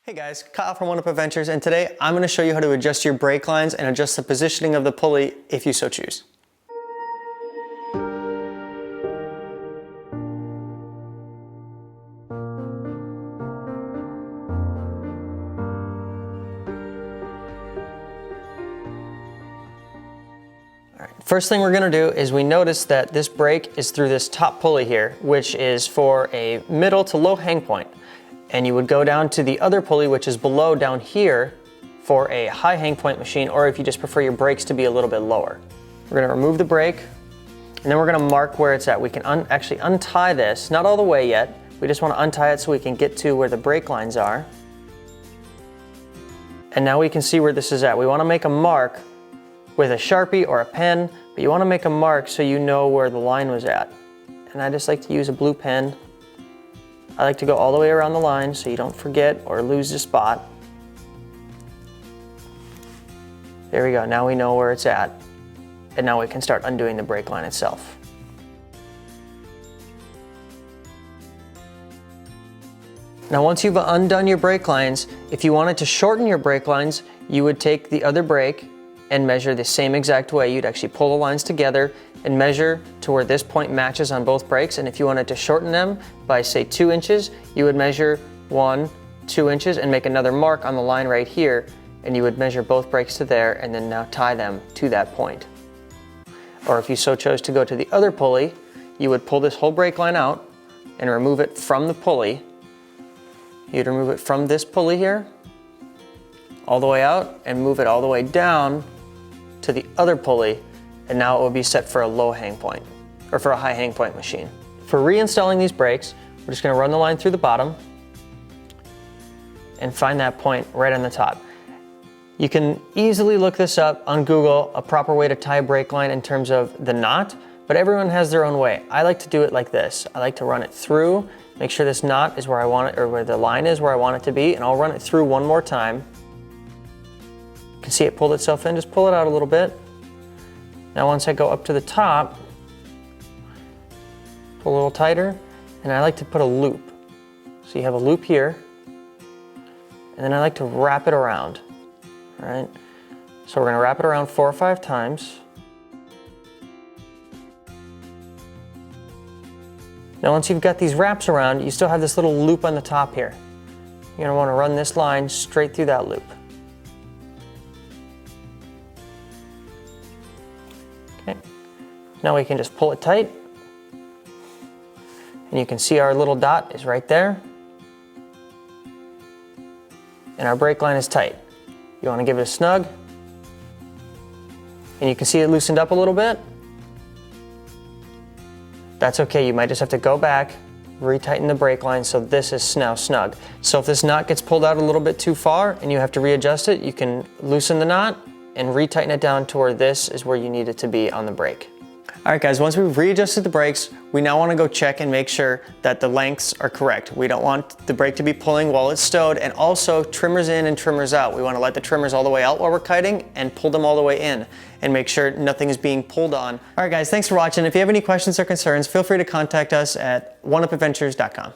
Hey guys, Kyle from One Up Adventures, and today I'm going to show you how to adjust your brake lines and adjust the positioning of the pulley if you so choose. First thing we're going to do is we notice that this brake is through this top pulley here, which is for a middle to low hang point. And you would go down to the other pulley, which is below down here, for a high hang point machine, or if you just prefer your brakes to be a little bit lower. We're going to remove the brake, and then we're going to mark where it's at. We can actually untie this, not all the way yet. We just want to untie it so we can get to where the brake lines are. And now we can see where this is at. We want to make a mark with a Sharpie or a pen, but you want to make a mark so you know where the line was at. And I just like to use a blue pen. I like to go all the way around the line so you don't forget or lose the spot. There we go, now we know where it's at. And now we can start undoing the brake line itself. Now once you've undone your brake lines, if you wanted to shorten your brake lines, you would take the other brake and measure the same exact way. You'd actually pull the lines together and measure to where this point matches on both brakes. And if you wanted to shorten them by say 2 inches, you would measure 2 inches and make another mark on the line right here. And you would measure both brakes to there and then now tie them to that point. Or if you so chose to go to the other pulley, you would pull this whole brake line out and remove it from the pulley. You'd remove it from this pulley here, all the way out, and move it all the way down to the other pulley, and now it will be set for a low hang point, or for a high hang point machine. For reinstalling these brakes, we're just going to run the line through the bottom and find that point right on the top. You can easily look this up on Google, a proper way to tie a brake line in terms of the knot, but everyone has their own way. I like to do it like this. I like to run it through, make sure this knot is where I want it, or where the line is where I want it to be, and I'll run it through one more time. You can see it pulled itself in, just pull it out a little bit. Now once I go up to the top, pull a little tighter, and I like to put a loop. So you have a loop here, and then I like to wrap it around, all right? So we're gonna wrap it around 4 or 5 times. Now once you've got these wraps around, you still have this little loop on the top here. You're gonna wanna run this line straight through that loop. Okay. Now we can just pull it tight, and you can see our little dot is right there, and our brake line is tight. You want to give it a snug, and you can see it loosened up a little bit. That's okay, you might just have to go back, retighten the brake line so this is now snug. So if this knot gets pulled out a little bit too far and you have to readjust it, you can loosen the knot and retighten it down to where this is where you need it to be on the brake. All right guys, once we've readjusted the brakes, we now want to go check and make sure that the lengths are correct. We don't want the brake to be pulling while it's stowed, and also trimmers in and trimmers out. We want to let the trimmers all the way out while we're kiting and pull them all the way in and make sure nothing is being pulled on. All right guys, thanks for watching. If you have any questions or concerns, feel free to contact us at oneupadventures.com.